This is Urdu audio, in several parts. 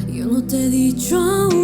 Yo no te he dicho aún.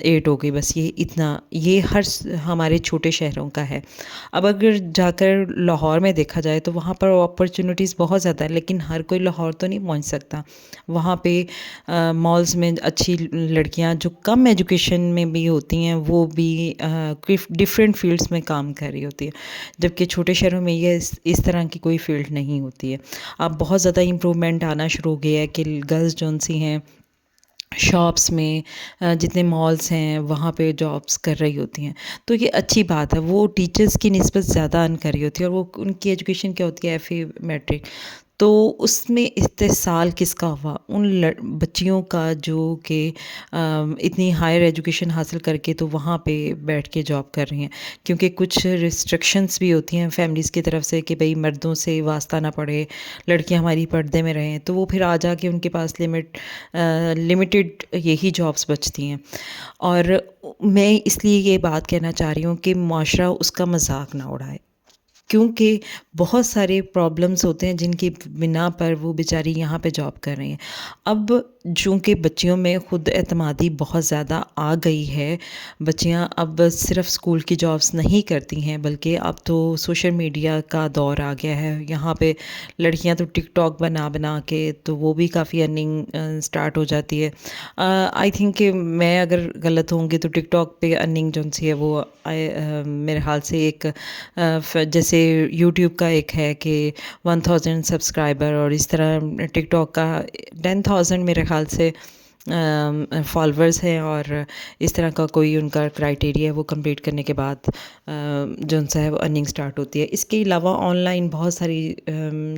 8 ہو گئی، بس یہ اتنا، یہ ہمارے چھوٹے شہروں کا ہے۔ اب اگر جا کر لاہور میں دیکھا جائے تو وہاں پر اپرچونیٹیز بہت زیادہ ہیں، لیکن ہر کوئی لاہور تو نہیں پہنچ سکتا۔ وہاں پہ مالز میں اچھی لڑکیاں جو کم ایجوکیشن میں بھی ہوتی ہیں وہ بھی ڈفرینٹ فیلڈس میں کام کر رہی ہوتی ہے، جبکہ چھوٹے شہروں میں یہ اس طرح کی کوئی فیلڈ نہیں ہوتی ہے۔ اب بہت زیادہ امپرومنٹ آنا شروع ہو گیا ہے کہ گرلز جون سی ہیں شاپس میں، جتنے مالز ہیں وہاں پہ جابس کر رہی ہوتی ہیں، تو یہ اچھی بات ہے۔ وہ ٹیچرز کی نسبت زیادہ ارن کر رہی ہوتی ہے، اور وہ ان کی ایجوکیشن کیا ہوتی ہے FA میٹرک، تو اس میں استحصال کس کا ہوا؟ ان بچیوں کا جو کہ اتنی ہائر ایجوکیشن حاصل کر کے تو وہاں پہ بیٹھ کے جاب کر رہی ہیں، کیونکہ کچھ ریسٹرکشنز بھی ہوتی ہیں فیملیز کی طرف سے کہ بھئی مردوں سے واسطہ نہ پڑے، لڑکیاں ہماری پردے میں رہیں، تو وہ پھر آ جا کے ان کے پاس لمیٹڈ یہی جابس بچتی ہیں۔ اور میں اس لیے یہ بات کہنا چاہ رہی ہوں کہ معاشرہ اس کا مذاق نہ اڑائے، کیونکہ بہت سارے پرابلمز ہوتے ہیں جن کی بنا پر وہ بیچاری یہاں پہ جاب کر رہی ہیں۔ اب چونکہ بچیوں میں خود اعتمادی بہت زیادہ آ گئی ہے، بچیاں اب صرف اسکول کی جابس نہیں کرتی ہیں، بلکہ اب تو سوشل میڈیا کا دور آ گیا ہے۔ یہاں پہ لڑکیاں تو ٹک ٹاک بنا کے تو وہ بھی کافی ارننگ سٹارٹ ہو جاتی ہے۔ آئی تھنک کہ میں اگر غلط ہوں گی تو ٹک ٹاک پہ ارننگ جو سی ہے وہ میرے حال سے ایک جیسے یوٹیوب کا ایک ہے کہ 1000 سبسکرائبر، اور اس طرح ٹک ٹاک کا 10,000 میرے خیال سے فالوورز ہیں، اور اس طرح کا کوئی ان کا کرائٹیریا ہے، وہ کمپلیٹ کرنے کے بعد جو ان سے ہے وہ ارننگ سٹارٹ ہوتی ہے۔ اس کے علاوہ آن لائن بہت ساری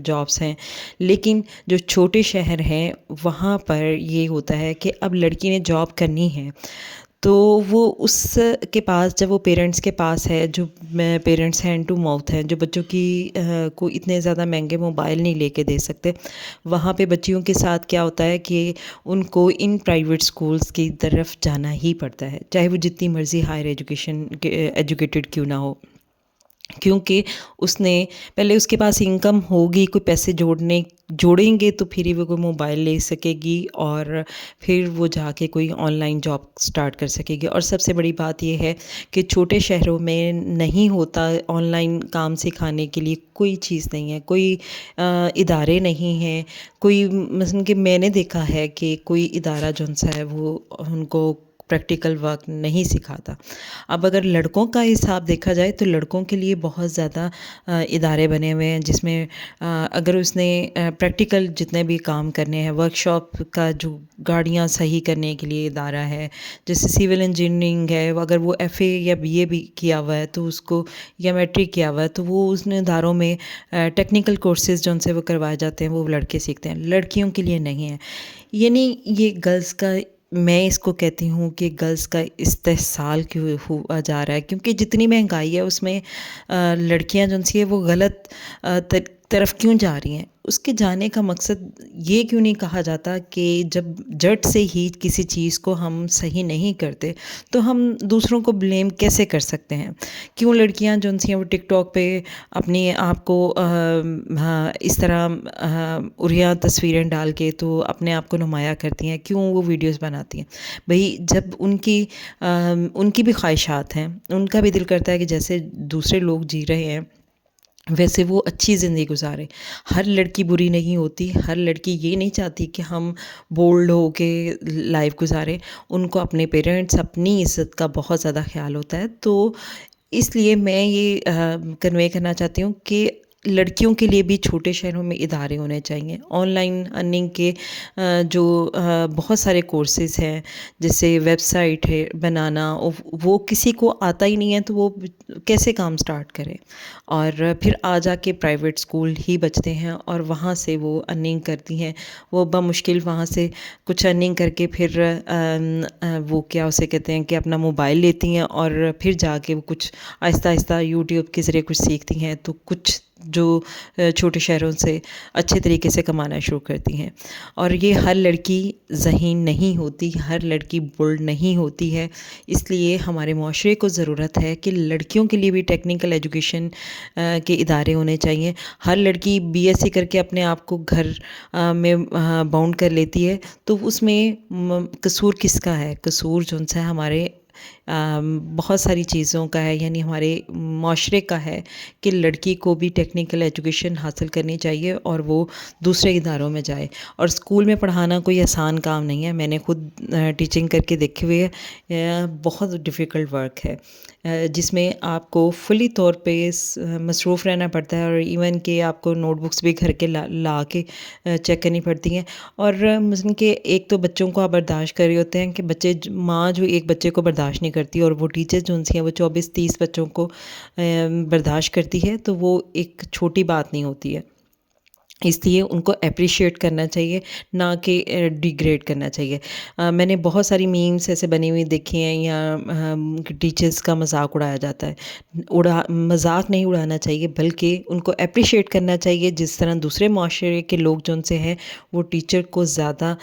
جابس ہیں، لیکن جو چھوٹے شہر ہیں وہاں پر یہ ہوتا ہے کہ اب لڑکی نے جاب کرنی ہے تو وہ اس کے پاس، جب وہ پیرنٹس کے پاس ہے، جو پیرنٹس ہینڈ ٹو ماؤتھ ہیں، جو بچوں کی کو اتنے زیادہ مہنگے موبائل نہیں لے کے دے سکتے، وہاں پہ بچیوں کے ساتھ کیا ہوتا ہے کہ ان کو ان پرائیویٹ سکولز کی طرف جانا ہی پڑتا ہے، چاہے وہ جتنی مرضی ہائر ایجوکیٹڈ کیوں نہ ہو، کیونکہ اس نے پہلے اس کے پاس انکم ہوگی، کوئی پیسے جوڑیں گے تو پھر ہی وہ کوئی موبائل لے سکے گی، اور پھر وہ جا کے کوئی آن لائن جاب سٹارٹ کر سکے گی۔ اور سب سے بڑی بات یہ ہے کہ چھوٹے شہروں میں نہیں ہوتا آن لائن کام سکھانے کے لیے کوئی چیز نہیں ہے، کوئی ادارے نہیں ہیں، کوئی مثلاً کہ میں نے دیکھا ہے کہ کوئی ادارہ جو سا ہے وہ ان کو پریکٹیکل ورک نہیں سکھاتا۔ اب اگر لڑکوں کا حساب دیکھا جائے تو لڑکوں کے لیے بہت زیادہ ادارے بنے ہوئے ہیں، جس میں اگر اس نے پریکٹیکل جتنے بھی کام کرنے ہیں، ورک شاپ کا جو گاڑیاں صحیح کرنے کے لیے ادارہ ہے، جیسے سول انجینئرنگ ہے، اگر وہ FA یا BA بھی کیا ہوا ہے تو اس کو، یا میٹرک کیا ہوا ہے تو وہ اس اداروں میں ٹیکنیکل کورسز جو ان سے وہ کروائے جاتے ہیں وہ لڑکے سیکھتے ہیں، لڑکیوں کے لیے نہیں ہے۔ یعنی یہ گرلز کا، میں اس کو کہتی ہوں کہ گرلز کا استحصال کیوں ہوا جا رہا ہے، کیونکہ جتنی مہنگائی ہے اس میں لڑکیاں جو سی ہے وہ غلط طرف کیوں جا رہی ہیں؟ اس کے جانے کا مقصد یہ کیوں نہیں کہا جاتا کہ جب جٹ سے ہی کسی چیز کو ہم صحیح نہیں کرتے تو ہم دوسروں کو بلیم کیسے کر سکتے ہیں؟ کیوں لڑکیاں جو سی ہیں وہ ٹک ٹاک پہ اپنی آپ کو اس طرح اریاں تصویریں ڈال کے تو اپنے آپ کو نمایاں کرتی ہیں؟ کیوں وہ ویڈیوز بناتی ہیں؟ بھئی جب ان کی بھی خواہشات ہیں، ان کا بھی دل کرتا ہے کہ جیسے دوسرے لوگ جی رہے ہیں ویسے وہ اچھی زندگی گزارے۔ ہر لڑکی بری نہیں ہوتی، ہر لڑکی یہ نہیں چاہتی کہ ہم بولڈ ہو کے لائف گزاریں، ان کو اپنے پیرنٹس، اپنی عزت کا بہت زیادہ خیال ہوتا ہے۔ تو اس لیے میں یہ کنوے کرنا چاہتی ہوں کہ لڑکیوں کے لیے بھی چھوٹے شہروں میں ادارے ہونے چاہیے، آن لائن ارننگ کے جو بہت سارے کورسز ہیں، جیسے ویب سائٹ ہے بنانا، وہ کسی کو آتا ہی نہیں ہے تو وہ کیسے کام سٹارٹ کرے؟ اور پھر آ جا کے پرائیویٹ سکول ہی بچتے ہیں اور وہاں سے وہ ارننگ کرتی ہیں، وہ بمشکل وہاں سے کچھ ارننگ کر کے پھر وہ کیا اسے کہتے ہیں کہ اپنا موبائل لیتی ہیں، اور پھر جا کے وہ کچھ آہستہ آہستہ یوٹیوب کے ذریعے کچھ سیکھتی ہیں تو کچھ جو چھوٹے شہروں سے اچھے طریقے سے کمانا شروع کرتی ہیں. اور یہ ہر لڑکی ذہین نہیں ہوتی، ہر لڑکی بولڈ نہیں ہوتی ہے. اس لیے ہمارے معاشرے کو ضرورت ہے کہ لڑکیوں کے لیے بھی ٹیکنیکل ایجوکیشن کے ادارے ہونے چاہیے. ہر لڑکی بی ایس سی کر کے اپنے آپ کو گھر میں باؤنڈ کر لیتی ہے، تو اس میں قصور کس کا ہے؟ قصور جو ہے ہمارے بہت ساری چیزوں کا ہے، یعنی ہمارے معاشرے کا ہے کہ لڑکی کو بھی ٹیکنیکل ایجوکیشن حاصل کرنی چاہیے اور وہ دوسرے اداروں میں جائے. اور اسکول میں پڑھانا کوئی آسان کام نہیں ہے، میں نے خود ٹیچنگ کر کے دیکھے ہوئے ہے. بہت ڈیفیکلٹ ورک ہے جس میں آپ کو فلی طور پہ مصروف رہنا پڑتا ہے، اور ایون کہ آپ کو نوٹ بکس بھی گھر کے لا کے چیک کرنی پڑتی ہیں. اور مثلاً کہ ایک تو بچوں کو آپ برداشت کر رہے ہوتے ہیں کہ ماں جو ایک بچے کو برداشت نہیں کرتی، اور وہ ٹیچر جو ان سے ہیں وہ 24-30 بچوں کو برداشت کرتی ہے، تو وہ ایک چھوٹی بات نہیں ہوتی ہے. اس لیے ان کو اپریشیٹ کرنا چاہیے، نہ کہ ڈیگریڈ کرنا چاہیے. میں نے بہت ساری میمز ایسے بنی ہوئی دیکھی ہیں، یا ٹیچرز کا مذاق اڑایا جاتا ہے. مذاق نہیں اڑانا چاہیے، بلکہ ان کو اپریشیٹ کرنا چاہیے. جس طرح دوسرے معاشرے کے لوگ جو ان سے ہیں وہ ٹیچر کو زیادہ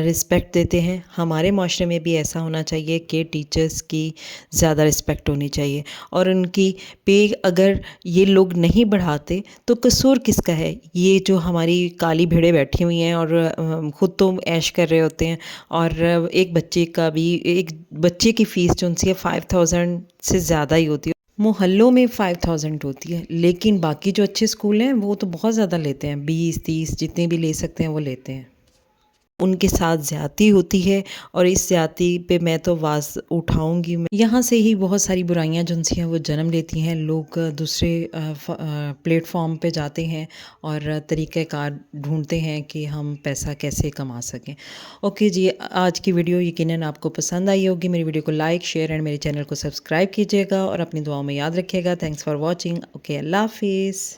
رسپیکٹ دیتے ہیں، ہمارے معاشرے میں بھی ایسا ہونا چاہیے کہ ٹیچرز کی زیادہ رسپیکٹ ہونی چاہیے. اور ان کی پے اگر یہ لوگ نہیں بڑھاتے تو قصور کس کا ہے؟ یہ جو ہماری کالی بھیڑیں بیٹھی ہوئی ہیں اور خود تو عیش کر رہے ہوتے ہیں، اور ایک بچے کی فیس جو ان سے 5000 سے زیادہ ہی ہوتی ہے. محلوں میں 5000 ہوتی ہے، لیکن باقی جو اچھے اسکول ہیں وہ تو بہت زیادہ لیتے ہیں، 20-30 جتنے بھی لے سکتے ہیں وہ لیتے ہیں. ان کے ساتھ زیادتی ہوتی ہے، اور اس زیادتی پہ میں تو آواز اٹھاؤں گی. یہاں سے ہی بہت ساری برائیاں جو ہیں وہ جنم لیتی ہیں. لوگ دوسرے پلیٹ فارم پہ جاتے ہیں اور طریقہ کار ڈھونڈتے ہیں کہ ہم پیسہ کیسے کما سکیں. اوکے جی، آج کی ویڈیو یقیناً آپ کو پسند آئی ہوگی. میری ویڈیو کو لائک، شیئر اینڈ میرے چینل کو سبسکرائب کیجیے گا، اور اپنی دعاؤں میں یاد رکھیے گا. Thanks for watching. اوکے، اللہ حافظ.